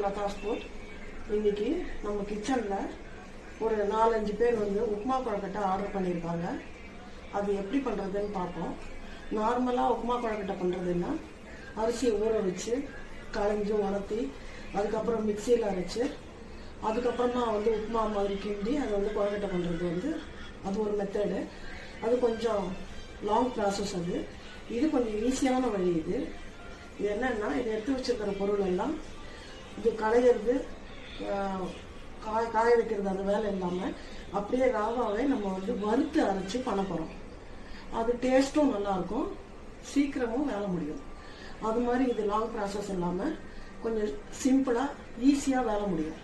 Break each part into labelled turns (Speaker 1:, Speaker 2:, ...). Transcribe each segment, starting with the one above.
Speaker 1: Latha sport. இன்னைக்கு நம்ம கிச்சனில் ஒரு 4-5 பேர் வந்து உப்புமா கொழுக்கட்டை ஆர்டர் பண்ணியிருக்காங்க. அது எப்படி பண்ணுறதுன்னு பார்ப்போம். நார்மலாக உப்புமா கொழுக்கட்டை பண்ணுறதுன்னா அரிசியை ஊற வச்சு களைஞ்சி உணர்த்தி அதுக்கப்புறம் மிக்சியில் அரைச்சி அதுக்கப்புறமா வந்து உப்புமா மாதிரி கிண்டி அதை வந்து கொழுக்கட்டை பண்ணுறது வந்து அது ஒரு மெத்தடு. அது கொஞ்சம் லாங் ப்ராசஸ். இது கொஞ்சம் ஈஸியான வழி. இது என்னன்னா, இதை எடுத்து வச்சிருக்கிற பொருள் எல்லாம் இது களையிறது காய வைக்கிறது அந்த வேலை இல்லாமல் அப்படியே ராவாவே நம்ம வந்து வறுத்து அரைச்சி பண்ண போகிறோம். அது டேஸ்ட்டும் நல்லாயிருக்கும், சீக்கிரமும் வேலை முடியும். அது மாதிரி இது லாங் ப்ராசஸ் இல்லாமல் கொஞ்சம் சிம்பிளாக ஈஸியாக வேலை முடியும்.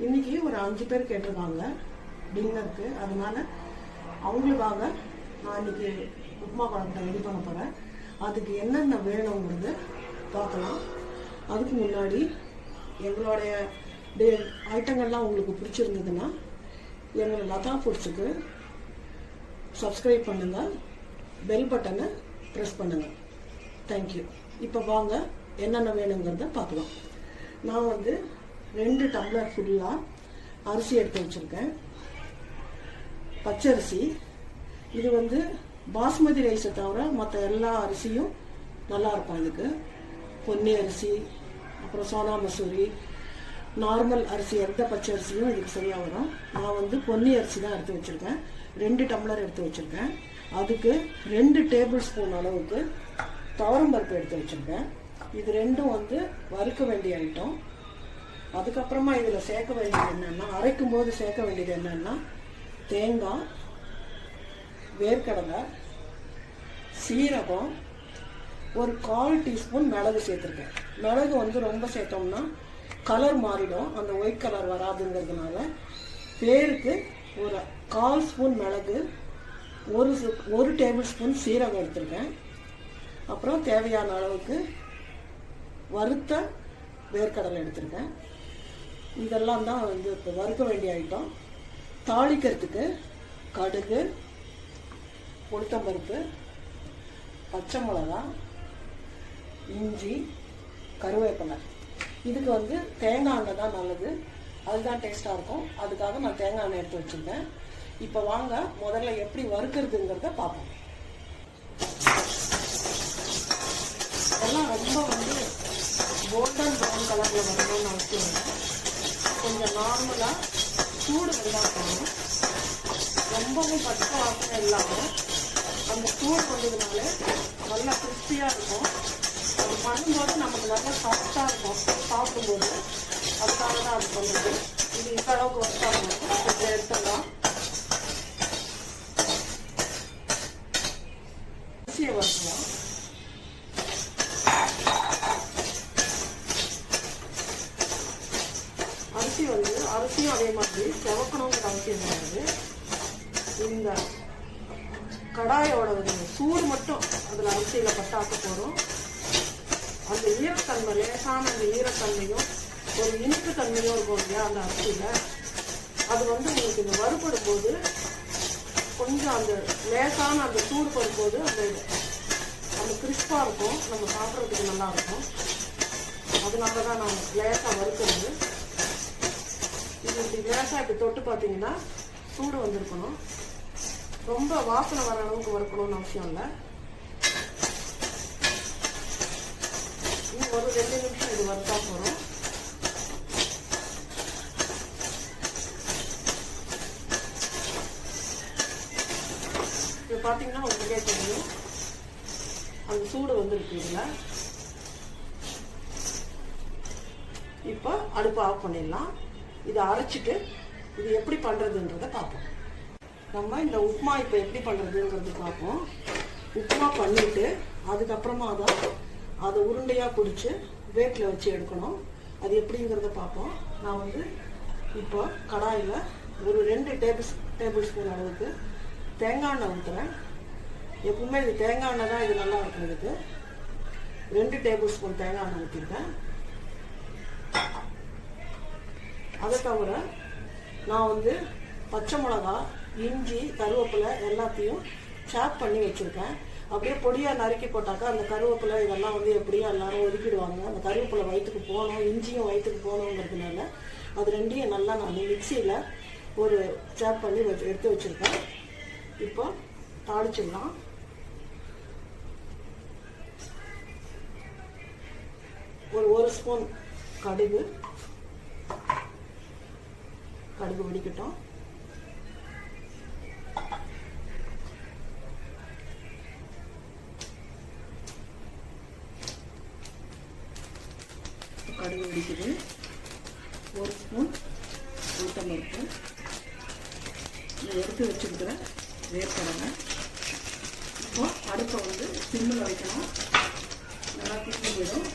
Speaker 1: இன்றைக்கி ஒரு 5 பேர் கேட்டிருக்காங்க டின்னருக்கு. அதனால அவங்களுக்காக நான் இன்றைக்கி உப்புமா கொழுக்கட்டை ரெடி பண்ண போகிறேன். அதுக்கு என்னென்ன வேணுங்கிறது பார்க்கலாம். அதுக்கு முன்னாடி எங்களுடைய ஐட்டங்கள்லாம் உங்களுக்கு பிடிச்சிருந்ததுன்னா எங்களை லதா ஃபுட்ஸுக்கு சப்ஸ்கிரைப் பண்ணுங்கள், பெல் பட்டனை ப்ரெஸ் பண்ணுங்கள். தேங்க்யூ. இப்போ வாங்க என்னென்ன வேணுங்கிறத பார்க்கலாம். நான் வந்து 2 டம்ளர் ஃபுல்லாக அரிசி எடுத்து வச்சுருக்கேன். பச்சரிசி. இது வந்து பாஸ்மதி ரைஸை தவிர மற்ற எல்லா அரிசியும் நல்லாயிருக்கும். இதுக்கு பொன்னி அரிசி, அப்புறம் சோனா மசூரி, நார்மல் அரிசி எந்த பச்சை அரிசியும் இதுக்கு சரியாக வரும். நான் வந்து பொன்னி அரிசி தான் எடுத்து வச்சுருக்கேன். 2 டம்ளர் எடுத்து வச்சுருக்கேன். அதுக்கு 2 டேபிள் ஸ்பூன் அளவுக்கு துவரம்பருப்பு எடுத்து வச்சுருக்கேன். இது ரெண்டும் வந்து வறுக்க வேண்டிய ஐட்டம். அதுக்கப்புறமா இதில் சேர்க்க வேண்டியது என்னென்னா, அரைக்கும் போது சேர்க்க வேண்டியது என்னென்னா தேங்காய், வேர்க்கடலை, சீரகம், ஒரு 1/4 டீஸ்பூன் மிளகு சேர்த்துருக்கேன். மிளகு வந்து ரொம்ப சேர்த்தோம்னா கலர் மாறிடும், அந்த ஒயிட் கலர் வராதுங்கிறதுனால பேருக்கு ஒரு 1/4 ஸ்பூன் மிளகு, ஒரு டேபிள் ஸ்பூன் சீரகம் எடுத்துருக்கேன். அப்புறம் தேவையான அளவுக்கு வறுத்த வேர்க்கடலை எடுத்துருக்கேன். இதெல்லாம் தான் வந்து இப்போ வறுக்க வேண்டிய ஐட்டம். தாளிக்கிறதுக்கு கடுகு, உளுத்தம்பருப்பு, பச்சை மிளகா, இஞ்சி, கருவேப்பிலை. இதுக்கு வந்து தேங்காய் எண்ணெய் தான் நல்லது, அதுதான் டேஸ்ட்டாக இருக்கும். அதுக்காக நான் தேங்காய் எண்ணெய் எடுத்து வச்சுருக்கேன். இப்போ வாங்க முதல்ல எப்படி வறுக்கிறதுங்கிறத பார்ப்போம். இதெல்லாம் ரொம்ப வந்து கோல்டன் ப்ரௌன் கலரில் வரணும்னு அவசியம் இல்லை. கொஞ்சம் நார்மலாக சூடு இருந்தால் போகணும். ரொம்பவும் பச்சை வாசனை இல்லாமல் அந்த சூடு வந்ததுனால நல்லா கிறிஸ்பியாக இருக்கும். அது பண்ணும்போது நமக்கு நல்லா சாஃப்டாக இருக்கும் சாப்பிடும்போது. அதுக்காக தான் அது பண்ணுறது. இது இந்த அளவுக்கு வச்சாங்க கொஞ்சம் எடுத்துடலாம். அரிசியை வறுக்கலாம். அரிசி வந்து அரிசியும் அதே மாதிரி செவக்கணுங்கிற அவசியம் கிடையாது. இந்த கடாயோட சூடு மட்டும் அதில் அரிசியில் பட்டாக்க போகிறோம். அந்த ஈரத்தன்மை, லேசான அந்த ஈரத்தன்மையும் ஒரு இனிப்பு தன்மையும் இருக்கும் இல்லையா அந்த அரிசியில். அது வந்து உங்களுக்கு இந்த வறுபடும் போது கொஞ்சம் அந்த லேசான அந்த சூடு படும்போது அந்த கிறிஸ்பாக இருக்கும், நம்ம சாப்பிட்றதுக்கு நல்லாயிருக்கும். அதனால தான் நான் லேசாக வறுக்கிறது. இது இப்படி லேசாக இப்படி தொட்டு பார்த்தீங்கன்னா சூடு வந்திருக்கணும். ரொம்ப வாசனை வர அளவுக்கு வறுக்கணும்னு அவசியம் இல்லை. இன்னும் ஒரு 2 நிமிஷம் இது வறுத்தா போகிறோம். இது பார்த்தீங்கன்னா உங்களுக்கே தெரியும் அந்த சூடு வந்துருக்கு இதில். இப்போ அடுப்பை ஆஃப் பண்ணிடலாம். இதை அரைச்சிட்டு இது எப்படி பண்ணுறதுன்றதை பார்ப்போம். நம்ம இந்த உப்புமா இப்போ எப்படி பண்ணுறதுங்கிறது பார்ப்போம். உப்புமா பண்ணிவிட்டு அதுக்கப்புறமா தான் அதை உருண்டையாக பிடிச்சி வேட்டில் வச்சு எடுக்கணும். அது எப்படிங்கிறத பார்ப்போம். நான் வந்து இப்போ கடாயில் ஒரு 2 டேபிள் ஸ்பூன் அளவுக்கு தேங்காய் எண்ணெய் ஊற்றுறேன். எப்பவுமே இது தேங்காய் எண்ணெய் தான் இது நல்லா இருக்கும். இதுக்கு 2 டேபிள் ஸ்பூன் தேங்காய் எண்ணெய் ஊற்றிருக்கேன். அதை தவிர நான் வந்து பச்சை மிளகா, இஞ்சி, கருவேப்பிலை எல்லாத்தையும் சாப் பண்ணி வச்சுருக்கேன். அப்படியே பொடியாக நறுக்கி போட்டாக்கா அந்த கருவேப்பிலை இதெல்லாம் வந்து எப்படியும் எல்லாரும் ஒதுக்கிடுவாங்க. அந்த கருவேப்பிலை வயிற்றுக்கு போகணும், இஞ்சியும் வயிற்றுக்கு போகணுங்கிறதுனால அது ரெண்டையும் நல்லா நான் மிக்சியில் ஒரு சாப் பண்ணி எடுத்து வச்சுருக்கேன். இப்போ தாளிச்சிடலாம். ஒரு ஸ்பூன் கடுகு வெடிக்கட்டும். கடுகு வெடிக்குது. ஒரு ஸ்பூன் உளுத்தம்பருப்பு, எடுத்து வச்சுருக்கிற வேர்க்கடலை. இப்போ அடுப்பை வந்து சிம்மில் வைக்கணும். நல்லா கிண்டி போயிடும்.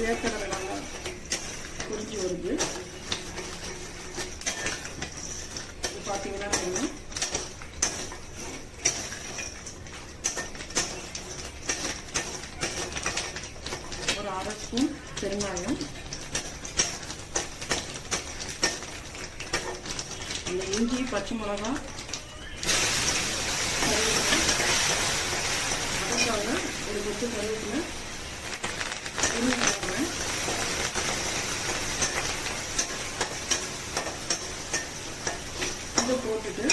Speaker 1: வேர்க்கடலை நல்லா பொரிஞ்சு வருது. இது பார்த்தீங்கன்னா தெரியும். ஒரு அரை ஸ்பூன் பெருங்காயம், இந்த இஞ்சி, பச்சை மிளகா, கருவேப்பிலை, ஒரு கொத்து கருவேப்பிலை, இதை போட்டுட்டு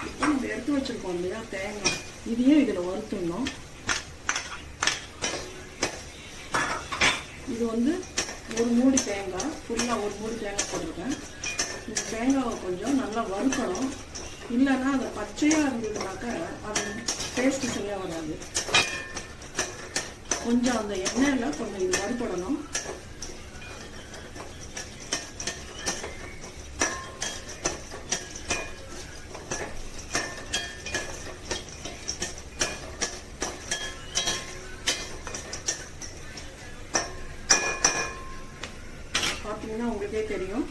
Speaker 1: இப்போ நம்ம எடுத்து வச்சிருக்கோம் இல்லையா தேங்காய், இதையும் இதில் வறுத்துடணும். இது வந்து ஒரு மூடி தேங்காய், ஃபுல்லாக ஒரு மூடி தேங்காய் போட்டிருக்கேன். இந்த தேங்காவை கொஞ்சம் நல்லா வறுக்கணும். இல்லைன்னா அது பச்சையாக இருந்ததுனாக்கா அது டேஸ்ட்டு சரியாக வராது. கொஞ்சம் அந்த எண்ணெயில் கொஞ்சம் இது வறுபடணும். பார்த்தீங்கன்னா உங்களுக்கே தெரியும்,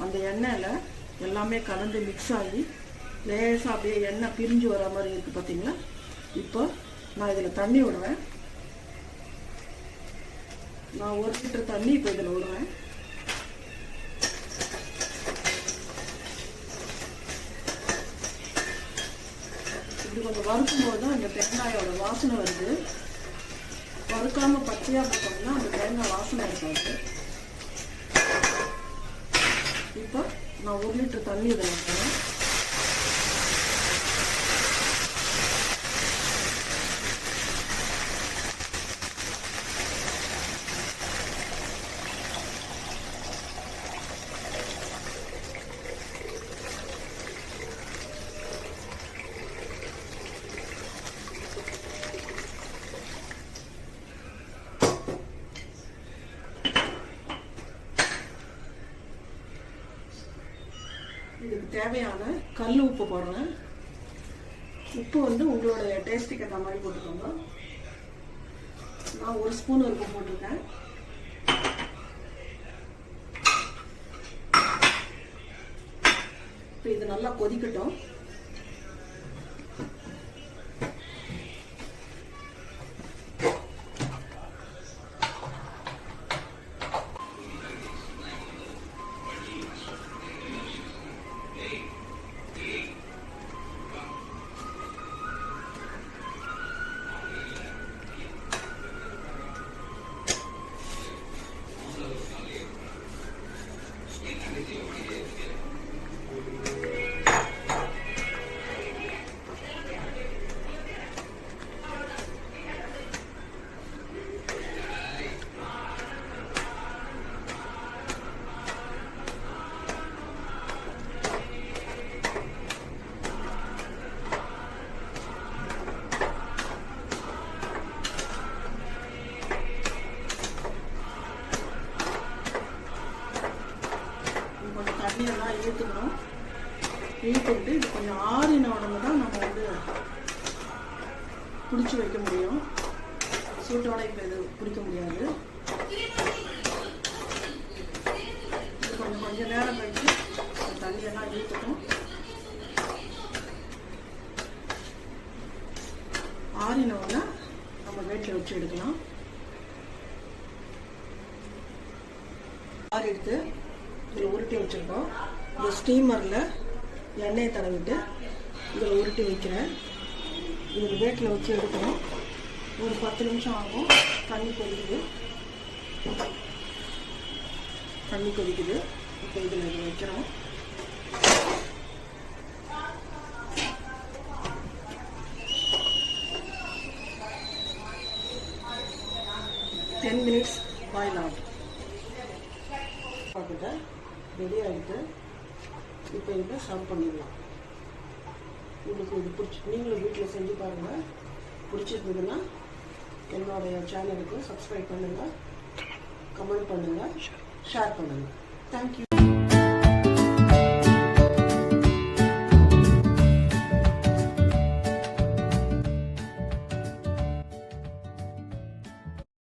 Speaker 1: அந்த எண்ணெயில் எல்லாமே கலந்து மிக்ஸ் ஆகி லேசாக அப்படியே எண்ணெய் பிரிஞ்சு வர மாதிரி இருக்குது. பார்த்தீங்களா? இப்போ நான் இதில் தண்ணி விடுவேன். நான் 1 லிட்டர் தண்ணி இப்போ இதில் விடுவேன். இப்படி கொஞ்சம் வறுக்கும் போது தான் அந்த தேங்காயோட வாசனை வருது. வறுக்காமல் பச்சையாக போட்டோம்னா அந்த தேங்காய் வாசனை இருக்காது. இப்போ நான் 1 லிட்டர் தண்ணி இதில் வைக்கிறேன். இதுக்கு தேவையான கல் உப்பு போடுறேன். உப்பு வந்து உங்களோட டேஸ்ட்டுக்கு ஏற்ற மாதிரி போட்டுக்கோங்க. நான் 1 ஸ்பூன் உப்பு போட்டிருக்கேன். இப்போ இது நல்லா கொதிக்கட்டும். இழுத்துக்கிட்டு இது கொஞ்சம் ஆறின உடனே தான் நம்ம வந்து பிடிச்சி வைக்க முடியும். சூட்டோட இப்போ இது பிடிக்க முடியாது. இது கொஞ்சம் நேரம் கழிச்சு தண்ணியெல்லாம் இழுத்துக்கும். ஆறின உடனே நம்ம வேட்டில் வச்சு எடுக்கலாம். ஆறி எடுத்து இதில் உருட்டி வச்சுருக்கோம். இந்த ஸ்டீமரில் எண்ணெயை தடவிட்டு இதில் உருட்டி வைக்கிறேன். இதில் வேட்டில் வச்சு எடுக்கணும். ஒரு 10 நிமிஷம் ஆகும். தண்ணி கொதிக்குது. இப்போ இதில் இது வைக்கிறோம். $10 minutes பாயில் ஆகும். பார்த்துட்டு ரெடி ஆகிட்டு இப்போ இதை சர்வ் பண்ணிடலாம். உங்களுக்கு இது நீங்களும் வீட்டில் செஞ்சு பாருங்கள். பிடிச்சிருந்ததுன்னா என்னுடைய சேனலுக்கு சப்ஸ்கிரைப் பண்ணுங்கள், கமெண்ட் பண்ணுங்கள், ஷேர் பண்ணுங்கள். தேங்க்யூ.